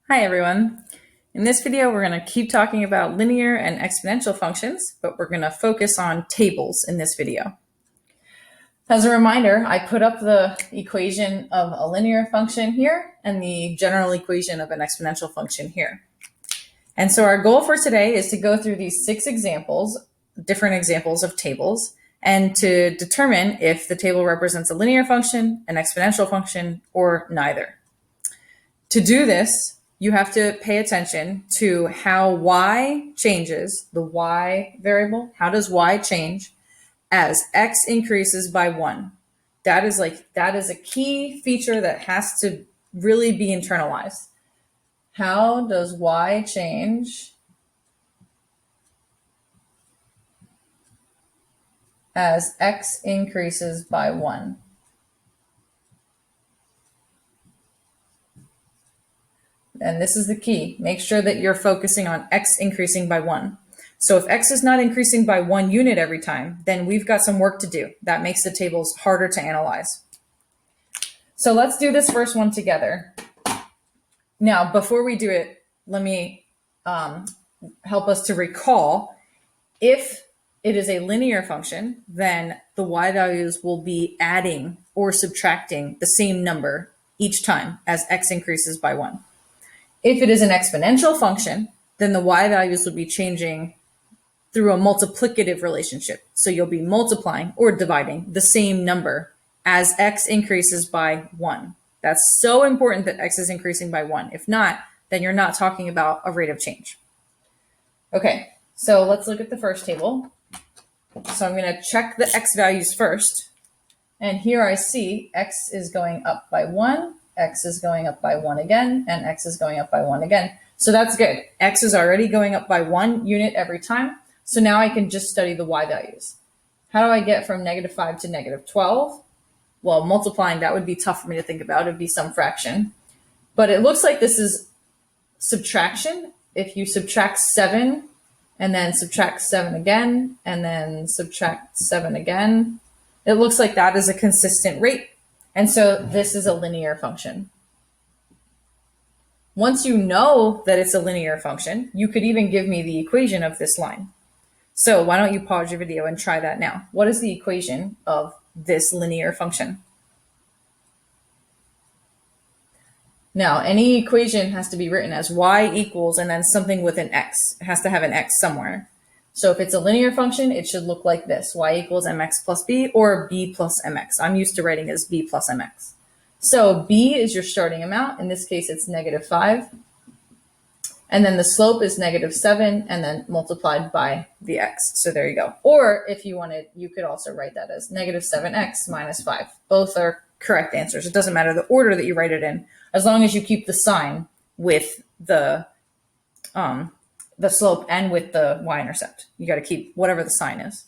Hi everyone. In this video, we're going to keep talking about linear and exponential functions, but we're going to focus on tables in this video. As a reminder, I put up the equation of a linear function here and the general equation of an exponential function here. And so our goal for today is to go through these 6 examples, different examples of tables, and to determine if the table represents a linear function, an exponential function, or neither. To do this, you have to pay attention to how y changes, the y variable. How does y change as x increases by 1? That is a key feature that has to really be internalized. How does y change as x increases by 1? And this is the key. Make sure that you're focusing on x increasing by 1. So if x is not increasing by 1 unit every time, then we've got some work to do. That makes the tables harder to analyze. So let's do this first one together. Now, before we do it, let me help us to recall. If it is a linear function, then the y values will be adding or subtracting the same number each time as x increases by 1. If it is an exponential function, then the y values will be changing through a multiplicative relationship. So you'll be multiplying or dividing the same number as x increases by 1. That's so important that x is increasing by 1. If not, then you're not talking about a rate of change. Okay, so let's look at the first table. So I'm going to check the x values first. And here I see x is going up by 1, x is going up by 1 again, and x is going up by 1 again. So that's good. X is already going up by 1 unit every time. So now I can just study the y values. How do I get from -5 to -12? Well, multiplying, that would be tough for me to think about. It would be some fraction. But it looks like this is subtraction. If you subtract 7 and then subtract 7 again and then subtract 7 again, it looks like that is a consistent rate. And so this is a linear function. Once you know that it's a linear function, you could even give me the equation of this line. So why don't you pause your video and try that now? What is the equation of this linear function? Now, any equation has to be written as y equals and then something with an x. It has to have an x somewhere. So if it's a linear function, it should look like this: y equals mx plus b, or b plus mx. I'm used to writing as b plus mx. So b is your starting amount. In this case, it's -5. And then the slope is -7 and then multiplied by the x. So there you go. Or if you wanted, you could also write that as -7x minus 5. Both are correct answers. It doesn't matter the order that you write it in, as long as you keep the sign with the slope and with the y-intercept. You got to keep whatever the sign is.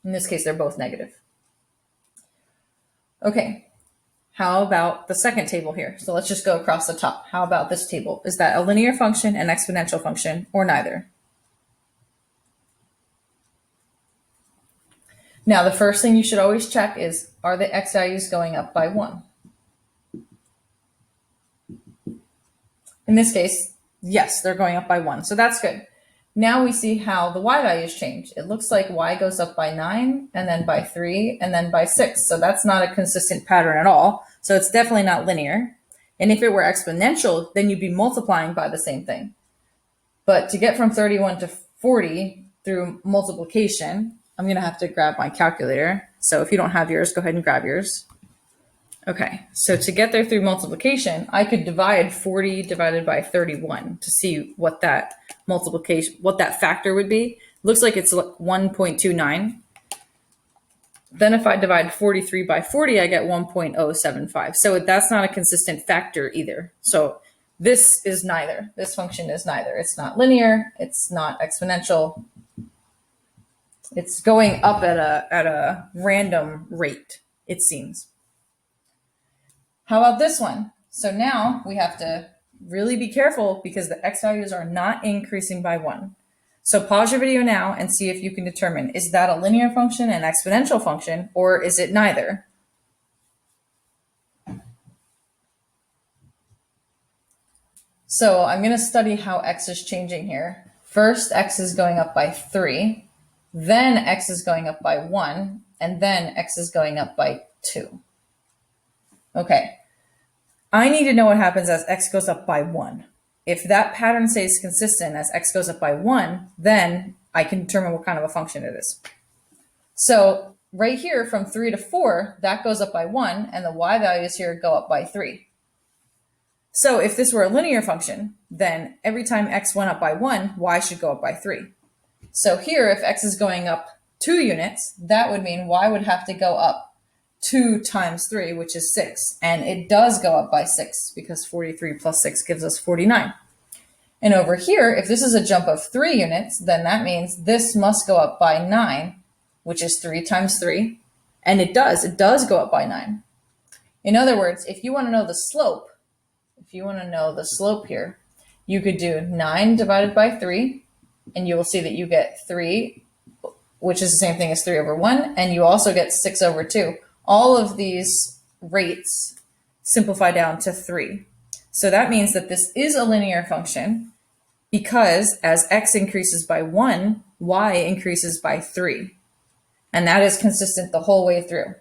In this case, they're both negative. Okay, how about the second table here? So let's just go across the top. How about this table? Is that a linear function, an exponential function, or neither? Now, the first thing you should always check is, are the x values going up by 1? In this case, yes, they're going up by 1. So that's good. Now we see how the y values change. It looks like y goes up by 9, and then by 3, and then by 6. So that's not a consistent pattern at all. So it's definitely not linear. And if it were exponential, then you'd be multiplying by the same thing. But to get from 31 to 40 through multiplication, I'm going to have to grab my calculator. So if you don't have yours, go ahead and grab yours. Okay, so to get there through multiplication, I could divide 40 divided by 31 to see what that multiplication, what that factor would be. Looks like it's 1.29. Then if I divide 43 by 40, I get 1.075. So that's not a consistent factor either. So this is neither. This function is neither. It's not linear. It's not exponential. It's going up at a random rate, it seems. How about this one? So now we have to really be careful because the x values are not increasing by 1. So pause your video now and see if you can determine, is that a linear function, an exponential function, or is it neither? So I'm going to study how x is changing here. First, x is going up by 3, then x is going up by 1, and then x is going up by 2. Okay, I need to know what happens as x goes up by 1. If that pattern stays consistent as x goes up by 1, then I can determine what kind of a function it is. So right here from 3 to 4, that goes up by 1, and the y values here go up by 3. So if this were a linear function, then every time x went up by 1, y should go up by 3. So here, if x is going up 2 units, that would mean y would have to go up 2 times 3, which is 6. And it does go up by 6 because 43 plus 6 gives us 49. And over here, if this is a jump of 3 units, then that means this must go up by 9, which is 3 times 3. And it does go up by 9. In other words, if you want to know the slope, here, you could do 9 divided by 3, and you will see that you get 3, which is the same thing as 3 over 1, and you also get 6 over 2. All of these rates simplify down to 3. So that means that this is a linear function because as x increases by 1, y increases by 3. And that is consistent the whole way through.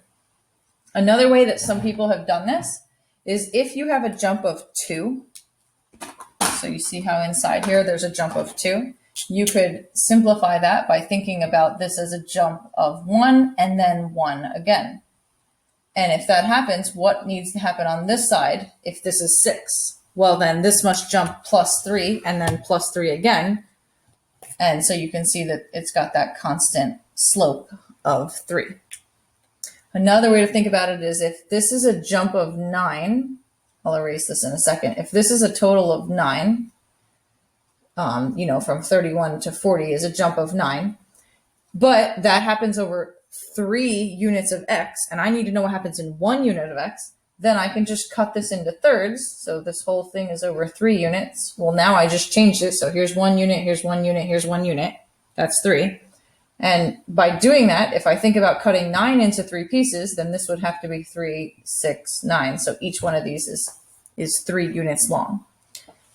Another way that some people have done this is if you have a jump of 2, so you see how inside here there's a jump of 2, you could simplify that by thinking about this as a jump of 1 and then 1 again. And if that happens, what needs to happen on this side if this is 6? Well, then this must jump plus 3 and then plus 3 again. And so you can see that it's got that constant slope of 3. Another way to think about it is if this is a jump of 9, I'll erase this in a second. If this is a total of 9, from 31 to 40 is a jump of 9, but that happens over 3 units of x, and I need to know what happens in 1 unit of x, then I can just cut this into thirds. So this whole thing is over 3 units. Well, now I just changed it. So here's 1 unit, here's 1 unit, here's 1 unit. That's 3. And by doing that, if I think about cutting 9 into 3 pieces, then this would have to be 3, 6, 9. So each one of these is 3 units long.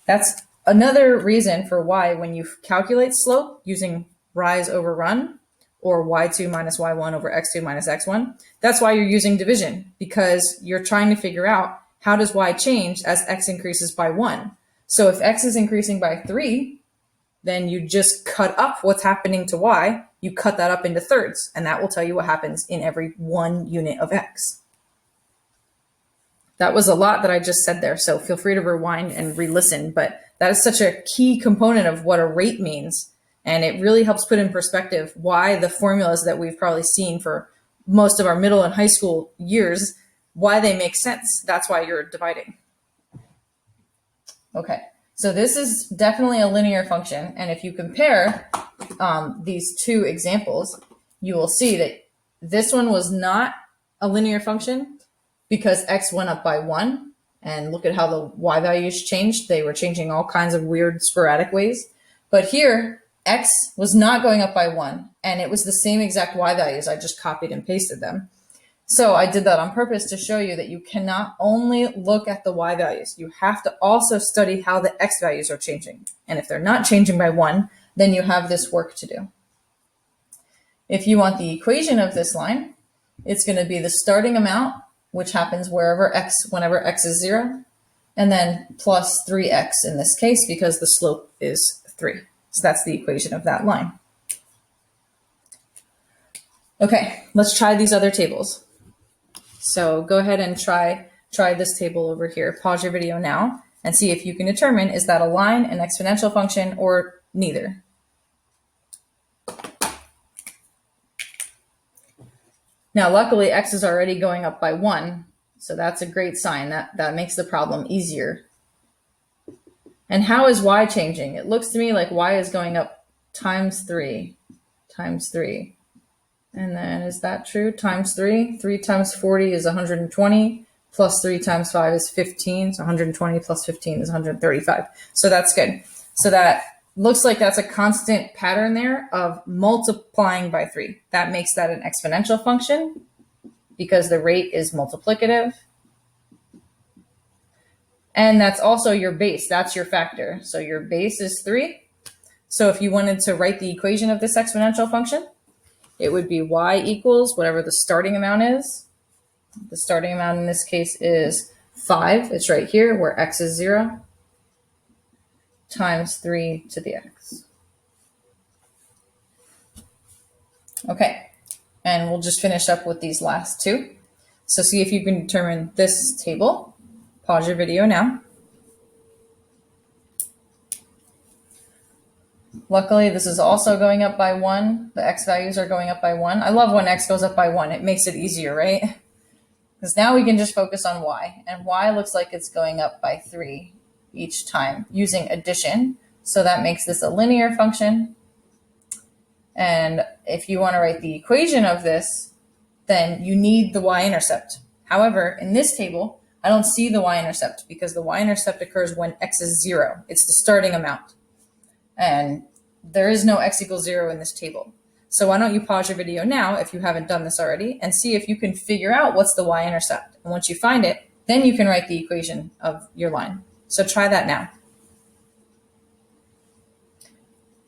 That's another reason for why when you calculate slope using rise over run or y2 minus y1 over x2 minus x1, that's why you're using division, because you're trying to figure out how does y change as x increases by 1. So if x is increasing by 3, then you just cut up what's happening to y. You cut that up into thirds, and that will tell you what happens in every 1 unit of x. That was a lot that I just said there, so feel free to rewind and re-listen, but that is such a key component of what a rate means, and it really helps put in perspective why the formulas that we've probably seen for most of our middle and high school years, why they make sense. That's why you're dividing. Okay. So this is definitely a linear function, and if you compare these 2 examples, you will see that this one was not a linear function because x went up by 1, and look at how the y values changed. They were changing all kinds of weird sporadic ways. But here, x was not going up by 1, and it was the same exact y values. I just copied and pasted them. So I did that on purpose to show you that you cannot only look at the y values. You have to also study how the x values are changing. And if they're not changing by 1, then you have this work to do. If you want the equation of this line, it's going to be the starting amount, which happens whenever x is 0, and then plus 3x in this case because the slope is 3. So that's the equation of that line. Okay, let's try these other tables. So go ahead and try this table over here. Pause your video now and see if you can determine, is that a line, an exponential function, or neither? Now, luckily, x is already going up by 1, so that's a great sign. That makes the problem easier. And how is y changing? It looks to me like y is going up times 3, times 3. And then is that true? Times 3. 3 times 40 is 120, plus 3 times 5 is 15. So 120 plus 15 is 135. So that's good. So that looks like that's a constant pattern there of multiplying by 3. That makes that an exponential function because the rate is multiplicative. And that's also your base. That's your factor. So your base is 3. So if you wanted to write the equation of this exponential function, it would be y equals whatever the starting amount is. The starting amount in this case is 5. It's right here where x is 0 times 3 to the x. Okay, and we'll just finish up with these last two. So see if you can determine this table. Pause your video now. Luckily, this is also going up by 1. The x values are going up by 1. I love when x goes up by 1. It makes it easier, right? Because now we can just focus on y. And y looks like it's going up by 3 each time using addition. So that makes this a linear function. And if you want to write the equation of this, then you need the y-intercept. However, in this table, I don't see the y-intercept because the y-intercept occurs when x is 0. It's the starting amount. And there is no x equals 0 in this table. So why don't you pause your video now if you haven't done this already and see if you can figure out what's the y-intercept. And once you find it, then you can write the equation of your line. So try that now.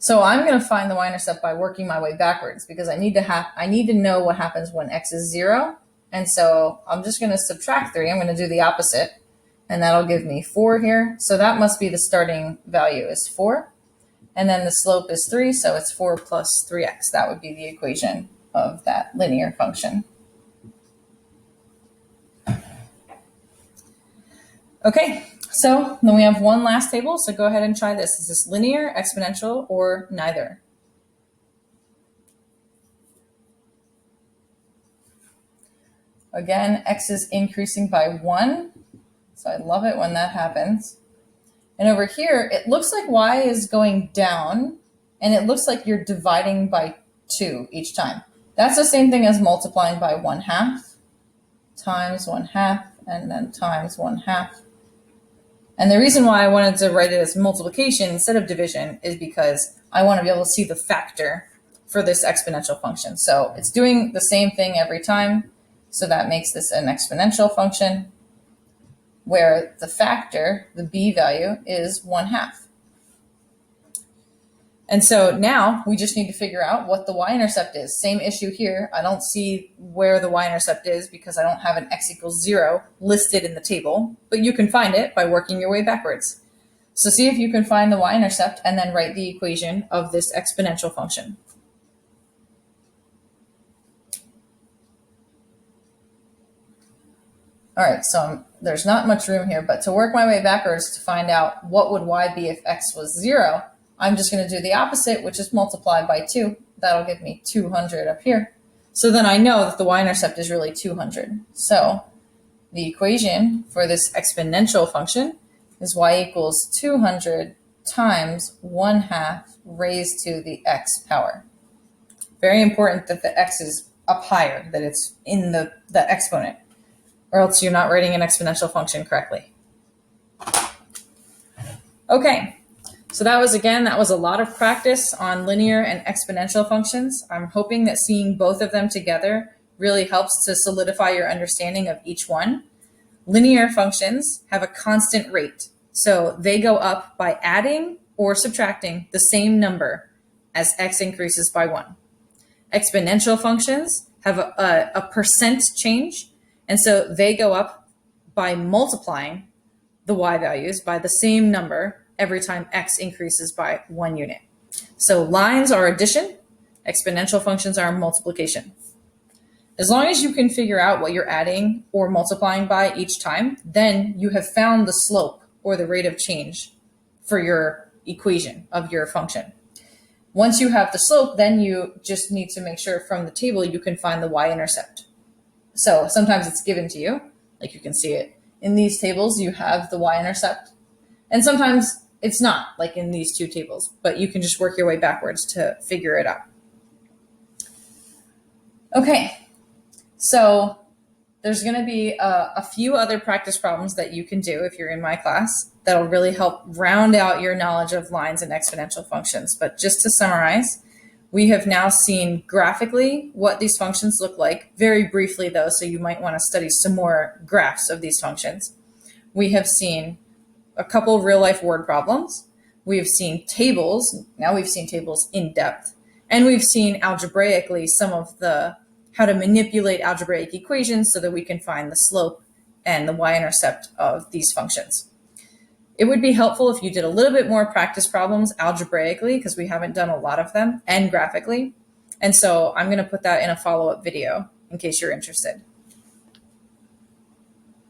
So I'm going to find the y-intercept by working my way backwards because I need to know what happens when x is 0. And so I'm just going to subtract 3. I'm going to do the opposite. And that'll give me 4 here. So that must be the starting value is 4. And then the slope is 3. So it's 4 plus 3x. That would be the equation of that linear function. Okay. So then we have one last table. So go ahead and try this. Is this linear, exponential, or neither? Again, x is increasing by 1. So I love it when that happens. And over here, it looks like y is going down, and it looks like you're dividing by 2 each time. That's the same thing as multiplying by 1/2 times 1/2, and then times 1/2. And the reason why I wanted to write it as multiplication instead of division is because I want to be able to see the factor for this exponential function. So it's doing the same thing every time. So that makes this an exponential function where the factor, the b value, is 1/2. And so now we just need to figure out what the y-intercept is. Same issue here. I don't see where the y-intercept is because I don't have an x equals 0 listed in the table, but you can find it by working your way backwards. So see if you can find the y-intercept and then write the equation of this exponential function. All right, so there's not much room here, but to work my way backwards to find out what would y be if x was 0, I'm just going to do the opposite, which is multiply by 2. That'll give me 200 up here. So then I know that the y-intercept is really 200. So the equation for this exponential function is y equals 200 times 1/2 raised to the x power. Very important that the x is up higher, that it's in the exponent, or else you're not writing an exponential function correctly. Okay. So that was a lot of practice on linear and exponential functions. I'm hoping that seeing both of them together really helps to solidify your understanding of each one. Linear functions have a constant rate. So they go up by adding or subtracting the same number as x increases by 1. Exponential functions have a percent change. And so they go up by multiplying the y values by the same number every time x increases by 1 unit. So lines are addition, exponential functions are multiplication. As long as you can figure out what you're adding or multiplying by each time, then you have found the slope or the rate of change for your equation of your function. Once you have the slope, then you just need to make sure from the table you can find the y-intercept. So sometimes it's given to you, like you can see it. In these tables, you have the y-intercept. And sometimes it's not, like in these two tables, but you can just work your way backwards to figure it out. Okay, so there's going to be a few other practice problems that you can do if you're in my class that'll really help round out your knowledge of lines and exponential functions. But just to summarize, we have now seen graphically what these functions look like, very briefly though, so you might want to study some more graphs of these functions. We have seen a couple real life word problems. We've seen tables. Now we've seen tables in depth. And we've seen algebraically some of the how to manipulate algebraic equations so that we can find the slope and the y-intercept of these functions. It would be helpful if you did a little bit more practice problems algebraically, because we haven't done a lot of them, and graphically. And so I'm going to put that in a follow-up video in case you're interested.